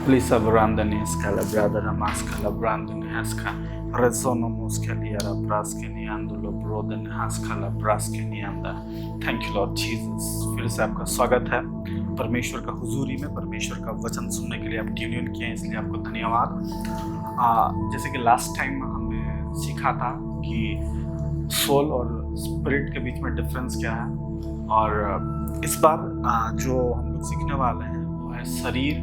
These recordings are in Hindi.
Plisa Brandani Scala Brother Mascala Brandon Hasca Rezono Muscaliara Braskini Andulo Broden Hascala Braskini anda. Thank you Lord Jesus. फिर से आपका स्वागत है परमेश्वर का हुजूरी में। परमेश्वर का वचन सुनने के लिए आप ट्यून इन किए हैं, इसलिए आपको धन्यवाद। जैसे कि लास्ट टाइम हमने सीखा था कि सोल और स्पिरिट के बीच में डिफरेंस क्या है, और इस बार जो हम लोग सीखने वाले हैं वो है शरीर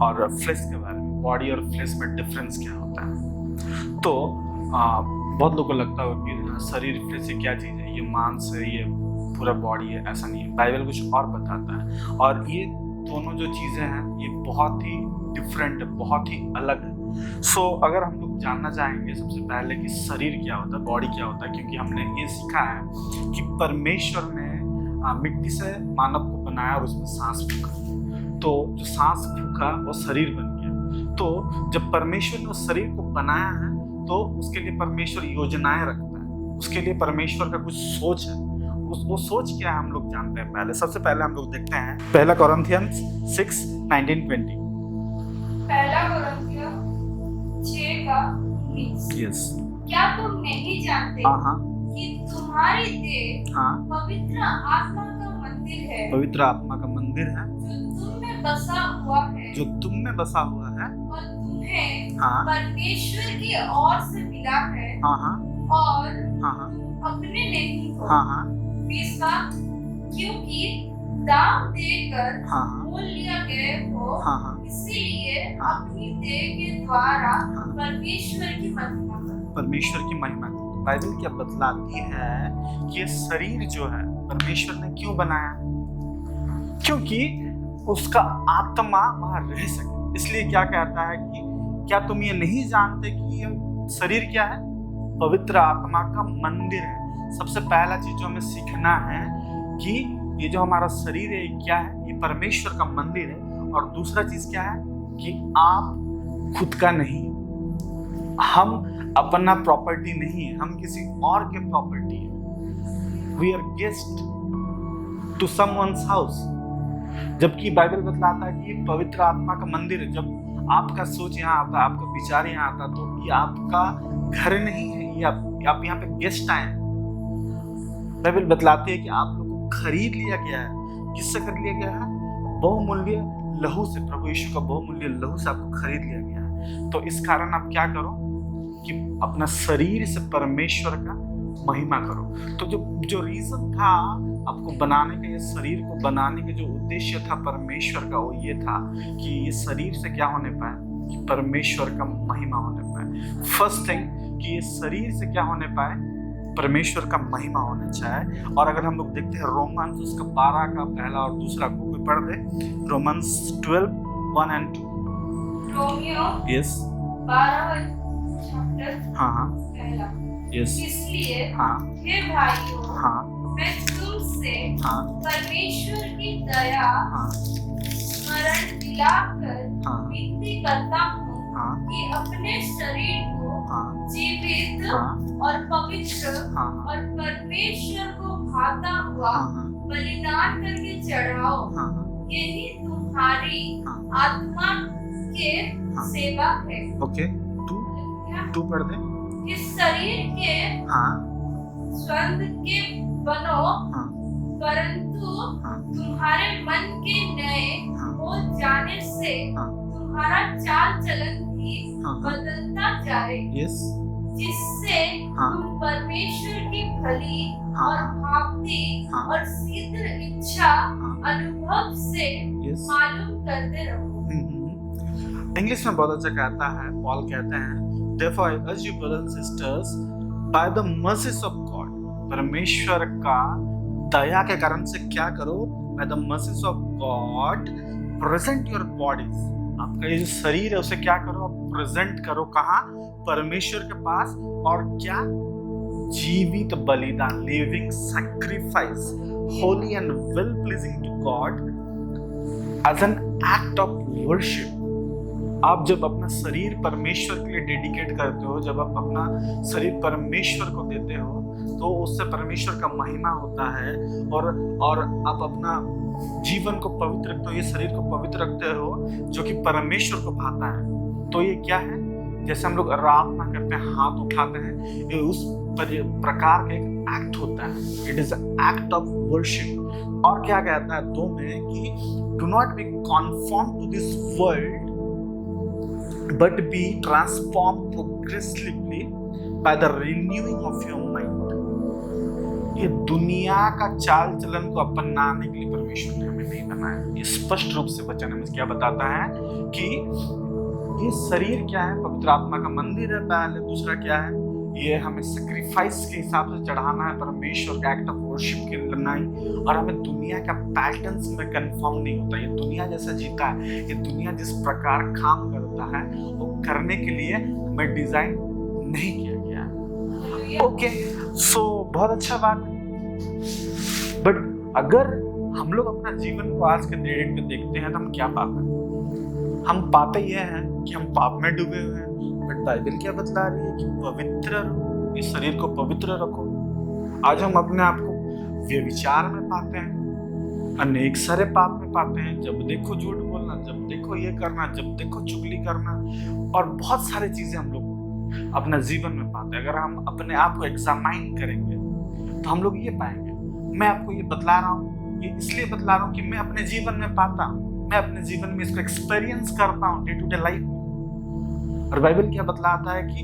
और फ्लेश के बारे में। बॉडी और फ्लेश में डिफरेंस क्या होता है। तो बहुत लोगों को लगता है कि शरीर फ्लेश से क्या चीज़ है, ये मांस है, ये पूरा बॉडी है। ऐसा नहीं है, बाइबल कुछ और बताता है। और ये दोनों जो चीज़ें हैं ये बहुत ही डिफरेंट है, बहुत ही अलग है। सो अगर हम लोग जानना चाहेंगे सबसे पहले कि शरीर क्या होता है, बॉडी क्या होता है, क्योंकि हमने ये सीखा है कि परमेश्वर ने मिट्टी से मानव को बनाया और उसमें सांस फूंका। तो जो सांस फूंका वो शरीर बन गया। तो जब परमेश्वर ने उस शरीर को बनाया है तो उसके लिए परमेश्वर योजनाएं रखता है, उसके लिए परमेश्वर का कुछ सोच है। वो सोच क्या है हम लोग जानते हैं। सबसे पहले हम लोग देखते हैं पहला कोरिन्थियंस 6:19-20। पहला कोरिन्थियस 6:19। यस। क्या तुम नहीं जानते कि तुम्हारी देह पवित्र आत्मा का मंदिर है, पवित्र आत्मा का मंदिर है जो तुम में बसा हुआ है और तुम्हें परमेश्वर की ओर से मिला है और अपने नहीं हो। तीसरा, क्योंकि दाम देकर मोल लिया गए हो, इसीलिए अपनी देह के द्वारा परमेश्वर की महिमा करो। बाइबल क्या बतलाती है कि ये शरीर जो है परमेश्वर ने क्यों बनाया, क्योंकि उसका आत्मा वहां रह सके। इसलिए क्या कहता है कि क्या तुम ये नहीं जानते कि ये शरीर क्या है, पवित्र आत्मा का मंदिर है। सबसे पहला चीज जो हमें सीखना है कि ये जो हमारा शरीर है क्या है, ये परमेश्वर का मंदिर है। और दूसरा चीज क्या है कि आप खुद का नहीं, हम अपना प्रॉपर्टी नहीं है, हम किसी और के प्रॉपर्टी है। We are guest to someone's house. जबकि बाइबल बतलाता है कि ये पवित्र आत्मा का मंदिर है। जब आपका सोच यहाँ आता, आपका विचार यहाँ आता, तो ये आपका घर नहीं है, ये आप यहाँ पे गेस्ट आए हैं। बाइबल बतलाती है कि आप लोगों को खरीद लिया गया है। किससे खरीद लिया गया है? बहुमूल्य लहू से। प्रभु यीशु का बहुमूल्य लहू से आपको खरीद लिया गया है। तो इस कारण आप क्या करो कि अपना शरीर से परमेश्वर का महिमा करो। तो जो रीजन था आपको बनाने का, ये शरीर को बनाने का जो उद्देश्य था परमेश्वर का, वो ये था कि ये शरीर से क्या होने पाए कि परमेश्वर का महिमा होने पाए। फर्स्ट थिंग कि ये शरीर से क्या होने पाए, परमेश्वर का महिमा होना चाहिए। और अगर हम लोग देखते हैं रोमन्स उसका 12 का पहला और दूसरा को कोई पढ़ दे, Romans 12:1 and 2। Romans yes 12 chapter पहला। यस। इसलिए हे भाइयों, मैं तुमसे परमेश्वर की दया स्मरण दिलाकर विनती करता हूँ कि अपने शरीर को जीवित और पवित्र और परमेश्वर को भाता हुआ बलिदान करके चढ़ाओ। यही तुम्हारी आत्मा के सेवा है। ओके, तू पढ़ दे। इस शरीर के स्वंद के बनो, परंतु तुम्हारे मन के नए हो जाने से तुम्हारा चाल चलन भी बदलता जाए, जिससे तुम परमेश्वर की भली और भावती और सिद्ध इच्छा अनुभव से मालूम करते रहो। इंग्लिश में बहुत अच्छा कहता है, पॉल कहते हैं, Therefore I urge you brothers and sisters by the mercies of God, परमेश्वर का दया के कारण से क्या करो, by the mercies of God present your bodies, आपका ये जो शरीर है उसे क्या करो, आप प्रेजेंट करो कहाँ, परमेश्वर के पास। और क्या, जीवित बलिदान, living sacrifice, holy and well pleasing to God as an act of worship. आप जब अपना शरीर परमेश्वर के लिए डेडिकेट करते हो, जब आप अपना शरीर परमेश्वर को देते हो, तो उससे परमेश्वर का महिमा होता है और आप अपना जीवन को पवित्र रखते हो, ये शरीर को पवित्र रखते हो जो कि परमेश्वर को भाता है। तो ये क्या है? जैसे हम लोग आराधना करते हैं, हाथ उठाते हैं, ये उस प्रकार का एक एक्ट होता है। It is act of worship. और क्या कहता है 2 में कि do not be conform to this world but be transform progressively by the renewing of your mind. ये दुनिया का चाल चलन को अपनाने के लिए परमेश्वर ने हमें नहीं बनाया। ये स्पष्ट रूप से वचन हमें क्या बताता है कि ये शरीर क्या है? पवित्र आत्मा का मंदिर है पहले। दूसरा क्या है? ये हमें सैक्रिफाइस के हिसाब से चढ़ाना है, परमेश्वर का एक्ट ऑफ वर्शिप की लड़ाई। और हमें दुनिया का पैटर्न्स में कंफर्म नहीं होता। ये दुनिया जैसा जीता है, ये दुनिया जिस प्रकार काम करता है वो करने के लिए हमें डिजाइन नहीं किया गया है। ओके, सो बहुत अच्छा बात है। बट अगर हम लोग अपना जीवन को आज के डेट पे देखते हैं तो हम क्या पाते हैं? हम पाते ये हैं कि हम पाप में डूबे हुए हैं। बट बाइबल क्या बतला रही है कि पवित्र रहो, इस शरीर को पवित्र रखो। आज हम अपने आप को व्यभिचार में पाते हैं, अनेक सारे पाप में पाते हैं। जब देखो झूठ बोलना, जब देखो ये करना, जब देखो चुगली करना, और बहुत सारी चीजें हम लोग अपना जीवन में पाते हैं। अगर हम अपने आप को एग्जामाइन करेंगे तो हम लोग ये पाएंगे। मैं आपको ये बतला रहा हूँ, ये इसलिए बतला रहा हूँ कि मैं अपने जीवन में पाता हूँ, मैं अपने जीवन में इसको एक्सपीरियंस करता हूँ डे टू डे लाइफ में। और बाइबल क्या बतलाता है कि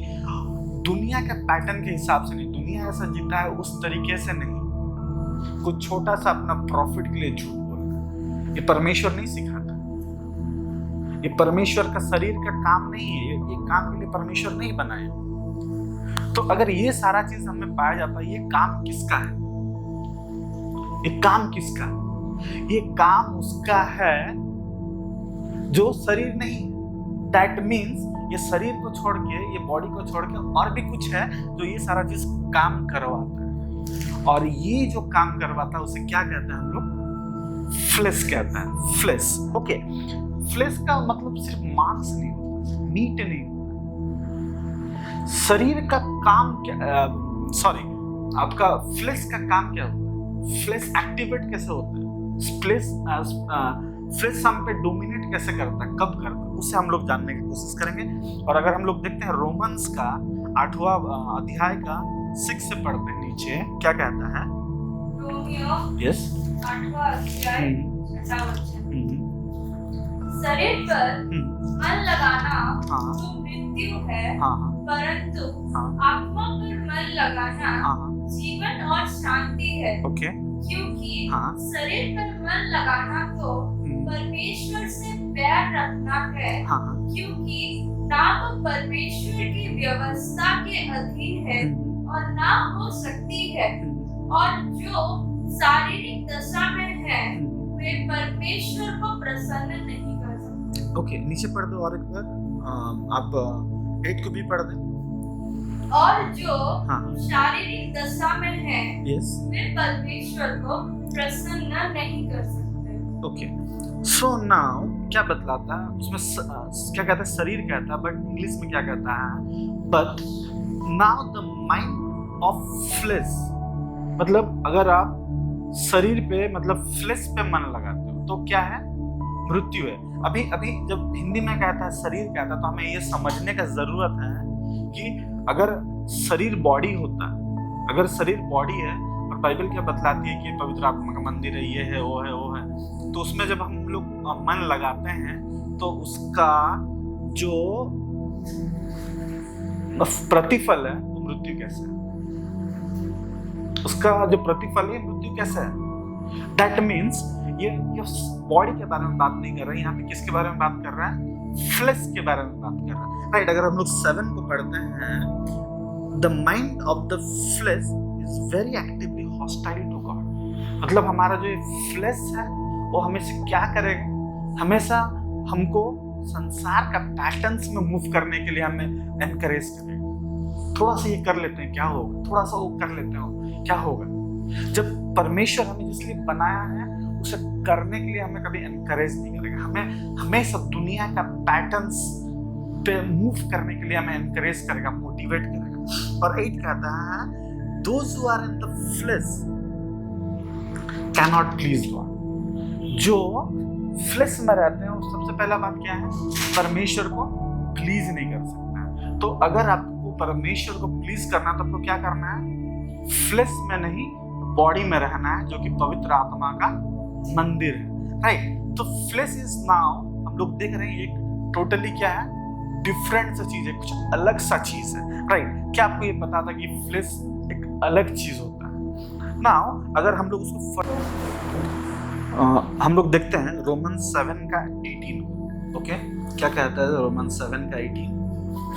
दुनिया के पैटर्न के हिसाब से नहीं, दुनिया ऐसा जीता है उस तरीके से नहीं। कुछ छोटा सा अपना प्रॉफिट के लिए झूठ बोलना, ये परमेश्वर नहीं सिखाता। ये परमेश्वर का शरीर का काम नहीं है, ये काम के लिए परमेश्वर नहीं बनाया। तो अगर ये सारा चीज हमें पाया जाता है, ये काम किसका है? ये काम किसका है? ये काम उसका है जो शरीर नहीं है। दैट मीन्स ये शरीर को छोड़ के, ये बॉडी को छोड़ के और भी कुछ है जो ये सारा चीज काम करवाता है। और ये जो काम करवाता है उसे क्या कहते हैं हम लोग? फ्लेश कहते हैं। Flash, okay. फ्लेश का मतलब सिर्फ मांस नहीं होता, मीट नहीं होता। शरीर का काम क्या, सॉरी, आपका फ्लेश का काम क्या होता है? फ्लेश एक्टिवेट कैसे होता है? फ्लेश हम पे डोमिनेट कैसे करता है, कब करता है, उसे हम लोग जानने की कोशिश करेंगे। और अगर हम लोग देखते हैं रोमन्स का 8वां अध्याय का 6 से पढ़ते हैं नीचे, क्या कहता है? यस, 8वां अध्याय 6वां वचन। शरीर पर मन लगाना तो मृत्यु है, परंतु आत्मा पर मन लगाना जीवन और शांति है। ओके, क्योंकि शरीर पर मन लगाना तो परमेश्वर से प्यार रखना है, क्योंकि ना तो परमेश्वर की व्यवस्था के अधीन है और ना हो सकती है, और जो शारीरिक दशा में है वे परमेश्वर को प्रसन्न नहीं कर सकते। ओके, नीचे पढ़ दो और एक बार, आप 8 को भी पढ़ दें। और जो शारीरिक दशा में है वे परमेश्वर को प्रसन्न नहीं कर सकते। ओके, सो नाउ क्या बतलाता है उसमें? क्या कहता है? शरीर कहता है, बट इंग्लिश में क्या कहता है? But now the mind of flesh. मतलब अगर आप शरीर पे, मतलब फ्लेश पे मन लगाते हो तो क्या है? मृत्यु है। अभी जब हिंदी में कहता है, शरीर कहता है, तो हमें ये समझने का जरूरत है कि अगर शरीर बॉडी होता है, अगर शरीर बॉडी है और बाइबल क्या बतलाती है कि पवित्र आत्मा का मंदिर है, ये है, वो है, वो है, तो उसमें जब हम लोग मन लगाते हैं तो उसका जो प्रतिफल है वो मृत्यु कैसे है? उसका जो प्रतिफल है मृत्यु कैसे है? दैट मीन्स ये बॉडी के बारे में बात नहीं कर रहा है, यहाँ पे किसके बारे में बात कर रहा है? फ्लेश के बारे में बात कर रहा है, राइट? अगर हम लोग 7 को पढ़ते हैं, the mind of the flesh is very actively hostile to God. मतलब हमारा जो फ्लेश है वो हमेशा क्या करेगा? हमेशा हमको संसार का पैटर्न्स में मूव करने के लिए हमें एनकरेज करेगा। थोड़ा सा ये कर लेते हैं, क्या होगा? थोड़ा सा वो कर लेते हैं, क्या होगा? जब परमेश्वर हमें जिसलिए बनाया है उसे करने के लिए हमें कभी एनकरेज नहीं करेगा। हमें हमेशा दुनिया का पैटर्न्स पे मूव करने के लिए हमें एनकरेज करेगा, मोटिवेट करेगा। और 8 कहता है those who are in the flesh cannot please God। जो फ्लेश में रहते हैं वो सबसे पहला बात क्या है, परमेश्वर को प्लीज नहीं कर सकता। तो अगर आपको परमेश्वर को प्लीज करना तो आपको क्या करना है, फ्लेश में नहीं बॉडी में रहना है, जो कि पवित्र आत्मा का मंदिर है, राइट। तो फ्लेश इज नाउ, हम लोग देख रहे हैं एक टोटली क्या है, डिफरेंट सा चीज है, कुछ अलग सा चीज है, राइट। क्या आपको ये पता था कि फ्लेश एक अलग चीज होता है? नाउ अगर हम लोग उसको हम लोग देखते हैं रोमन 7 का 18, ओके क्या कहता है रोमन 7 का 18?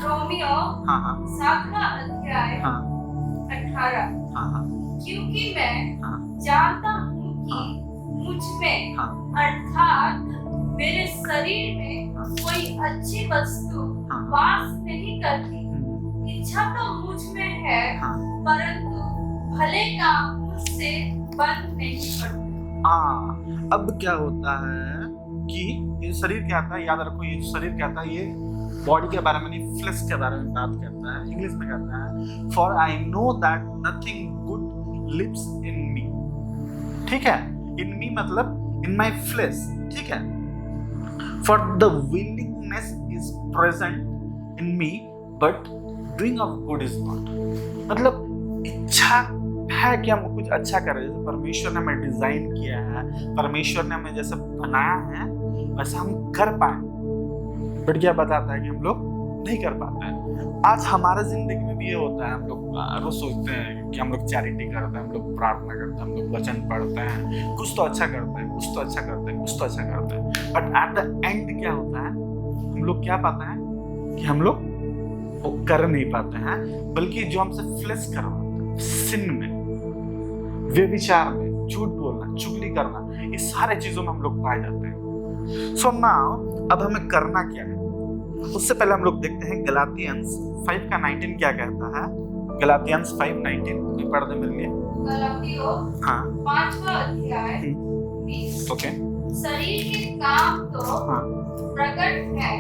रोमियो हाँ 7वां अध्याय 18। क्योंकि मैं जानता हूँ कि मुझ में अर्थात मेरे शरीर में कोई अच्छी वस्तु वास नहीं करती। इच्छा तो मुझ में है परंतु भले काम मुझसे बंद नहीं पड़ता। अब क्या होता है कि ये शरीर कहता है, याद रखो ये शरीर कहता है, ये बॉडी के बारे में नहीं, फ्लेश के बारे में बात करता है। इंग्लिश में कहता है for I know that nothing good lives in me, ठीक है, इन मी मतलब इन माई फ्लेश, ठीक है। For the willingness is present in me but doing of good is not. मतलब इच्छा है कि हम कुछ अच्छा करें, जैसे परमेश्वर ने हमें डिजाइन किया है, परमेश्वर ने हमें जैसे बनाया है वैसा हम कर पाए, बट क्या बताता है कि हम लोग नहीं कर पाते हैं। आज हमारे जिंदगी में भी ये होता है, हम लोग रोज सोचते हैं कि हम लोग चैरिटी करते हैं, हम लोग प्रार्थना करते हैं, हम लोग वचन पढ़ते हैं, कुछ तो अच्छा करते हैं, कुछ तो अच्छा करते हैं, कुछ तो अच्छा करते हैं, बट एट द एंड क्या होता है, हम लोग क्या पाते हैं कि हम लोग वो कर नहीं पाते हैं, बल्कि जो हमसे फ्लेश करवाता है, सिन में, व्यभिचार में, झूठ बोलना, चुगली करना, ये सारे चीजों में हम लोग पाए जाते हैं। सो नाउ अब हमें करना क्या है, उससे पहले हम लोग देखते हैं गलातियंस 5 का 19 क्या कहता है। गलातियंस 5:19 कोई पढ़ दे मेरे लिए। गलातियों 5वां अध्याय 20। ओके। शरीर के काम तो प्रकट है,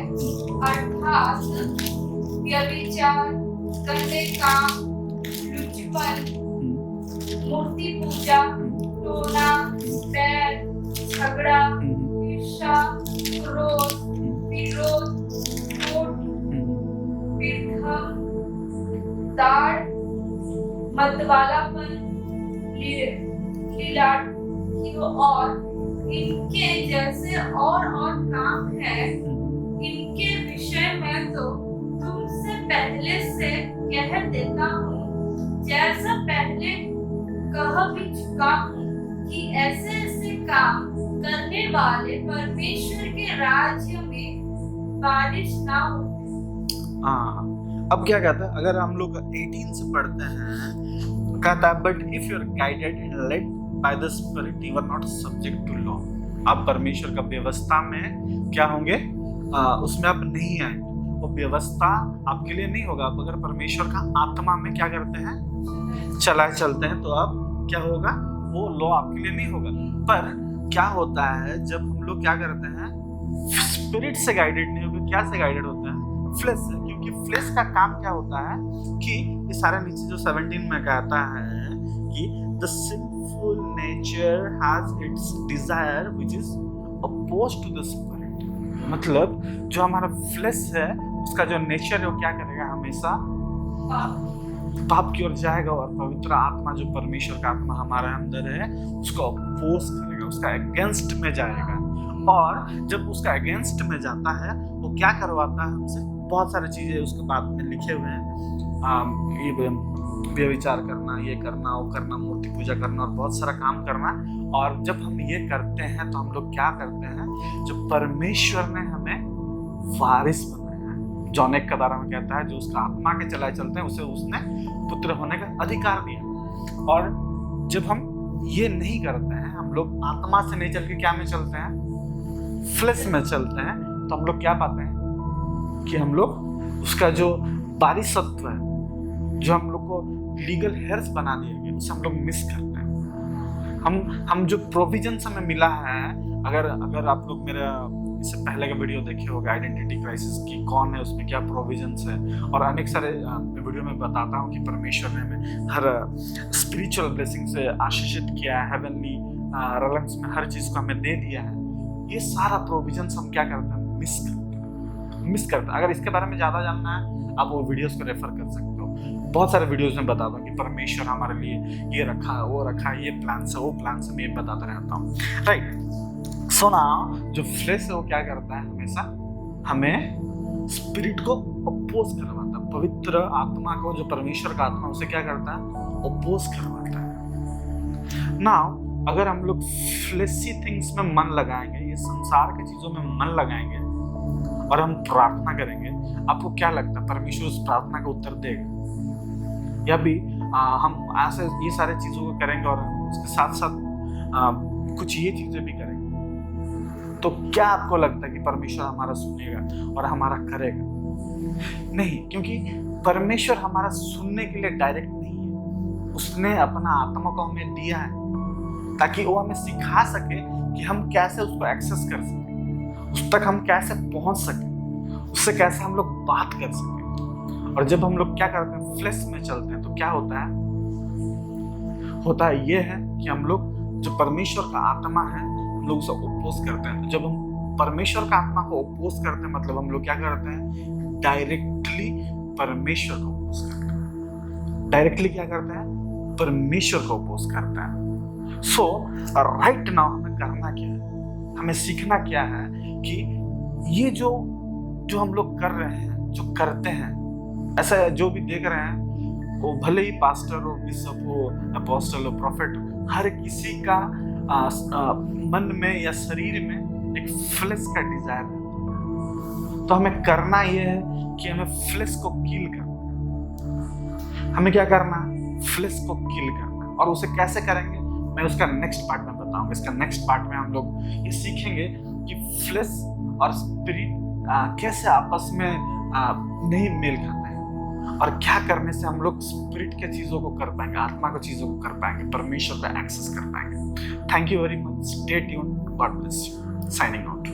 अर्थात व्यभिचार, गंदे काम, लुचपन, मूर्ति पूजा, टोना, बैर, झगड़ा, ईर्ष्या, क्रोध, विरोध, झूठ, विरधम, दाढ़, मतवालापन, लीलाटियों और इनके जैसे और काम है। इनके विषय में तो तुमसे पहले से कह देता हूँ, जैसा पहले कह भी चुका हूँ कि ऐसे काम करने वाले परमेश्वर के राज्य में बारिश ना हो। अब क्या कहता है, अगर हम लोग 18 से पढ़ते हैं, कहता है but if you are guided and led by the spirit you are not subject to law. आप परमेश्वर का व्यवस्था में क्या होंगे, उसमें आप नहीं आएंगे, वो व्यवस्था आपके लिए नहीं होगा। आप अगर परमेश्वर का आत्मा में क्या करते हैं, चलाए चलते हैं, तो अब क्या होगा, वो लॉ आपके लिए नहीं होगा। पर क्या होता है जब हम लोग क्या करते हैं, स्पिरिट से गाइडेड नहीं होगा, क्या से गाइडेड होता है, फ्लेश से। क्योंकि फ्लेश का काम क्या होता है कि ये सारे नीचे जो 17 में कहता है कि the sinful nature has its desire which is opposed to the spirit. मतलब जो हमारा फ्लेश है उसका जो नेचर है वो क्या करेगा, हमेशा पाप की ओर जाएगा, और पवित्र आत्मा जो परमेश्वर का आत्मा हमारे अंदर है उसको अपोज करेगा, उसका अगेंस्ट में जाएगा। और जब उसका अगेंस्ट में जाता है वो क्या करवाता है हमसे, बहुत सारी चीजें उसके बाद में लिखे हुए हैं, ये विचार करना, ये करना, वो करना, मूर्ति पूजा करना और बहुत सारा काम करना। और जब हम ये करते हैं तो हम लोग क्या करते हैं, जो परमेश्वर ने हमें वारिस बनाया है, जॉन 1 के बारे में कहता है जो उसका आत्मा के चलाए चलते हैं उसे उसने पुत्र होने का अधिकार दिया। और जब हम ये नहीं करते हैं, हम लोग आत्मा से नहीं चल के क्या में चलते हैं, फ्लेश में चलते हैं, तो हम लोग क्या पाते हैं कि हम लोग उसका जो वारिसत्व है, जो हम लोग को लीगल हेयर्स बना दिया गया, उसे हम लोग मिस करते हैं। हम जो प्रोविजन हमें मिला है, अगर आप लोग मेरा इससे पहले का वीडियो देखे होगा आइडेंटिटी क्राइसिस की, कौन है उसमें, क्या प्रोविजंस है, और अनेक सारे वीडियो में बताता हूँ कि परमेश्वर ने हमें हर स्पिरिचुअल ब्लेसिंग से आशीषित किया है, हेवनली रेलेंस में हर चीज़ को हमें दे दिया है। ये सारा प्रोविजंस हम क्या करते हैं, मिस करते हैं। अगर इसके बारे में ज़्यादा जानना है आप वो वीडियोस को रेफर कर सकते हो। बहुत सारे वीडियोस में बताता हूँ कि परमेश्वर हमारे लिए ये रखा है, वो रखा है, ये प्लान है, वो प्लान से, मैं ये बताता रहता हूँ, राइट। सो नाउ जो फ्लेश है वो क्या करता है, हमेशा हमें स्पिरिट को अपोज करवाता है। पवित्र आत्मा को, जो परमेश्वर का आत्मा, उसे क्या करता है, अपोज करवाता है। नाउ अगर हम लोग फ्लेशी थिंग्स में मन लगाएंगे, ये संसार की चीजों में मन लगाएंगे और हम प्रार्थना करेंगे, आपको क्या लगता है परमेश्वर उस प्रार्थना का उत्तर देगा? या भी हम ऐसे ये सारे चीजों को करेंगे और उसके साथ साथ कुछ ये चीजें भी करेंगे, तो क्या आपको लगता है कि परमेश्वर हमारा सुनेगा और हमारा करेगा? नहीं, क्योंकि परमेश्वर हमारा सुनने के लिए डायरेक्ट नहीं है। उसने अपना आत्मा को हमें दिया है ताकि वो हमें सिखा सके कि हम कैसे उसको एक्सेस कर सके, उस तक हम कैसे पहुंच सके, उससे कैसे हम लोग बात कर सके। और जब हम लोग क्या करते हैं, फ्लेश में चलते हैं, तो क्या होता है ये है कि हम लोग जो परमेश्वर का आत्मा है, हम लोग उसे ओपोज करते हैं। तो जब हम परमेश्वर का आत्मा को ओपोज करते हैं, मतलब हम लोग क्या करते हैं, डायरेक्टली परमेश्वर को ओपोज करते हैं। डायरेक्टली क्या करते हैं, परमेश्वर को ओपोज करते हैं। सो राइट नाउ हमें करना क्या है, हमें सीखना क्या है कि ये जो हम लोग कर रहे हैं, जो करते हैं, ऐसा जो भी देख रहे हैं, वो भले ही पास्टर हो, बिशप हो, अपोस्टल हो, प्रॉफिट, हर किसी का मन में या शरीर में एक फ्लेश का डिजायर है। तो हमें करना यह है कि हमें फ्लेश को किल करना। हमें क्या करना, फ्लेश को किल करना। और उसे कैसे करेंगे, मैं उसका नेक्स्ट पार्ट में बताऊंगा। इसका नेक्स्ट पार्ट में हम लोग ये सीखेंगे कि फ्लेश और स्पिरिट कैसे आपस में नहीं मेल खाते हैं, और क्या करने से हम लोग स्पिरिट के चीजों को कर पाएंगे, आत्मा के चीजों को कर पाएंगे, परमेश्वर का एक्सेस कर पाएंगे। Thank you very much, stay tuned, God bless you, signing out.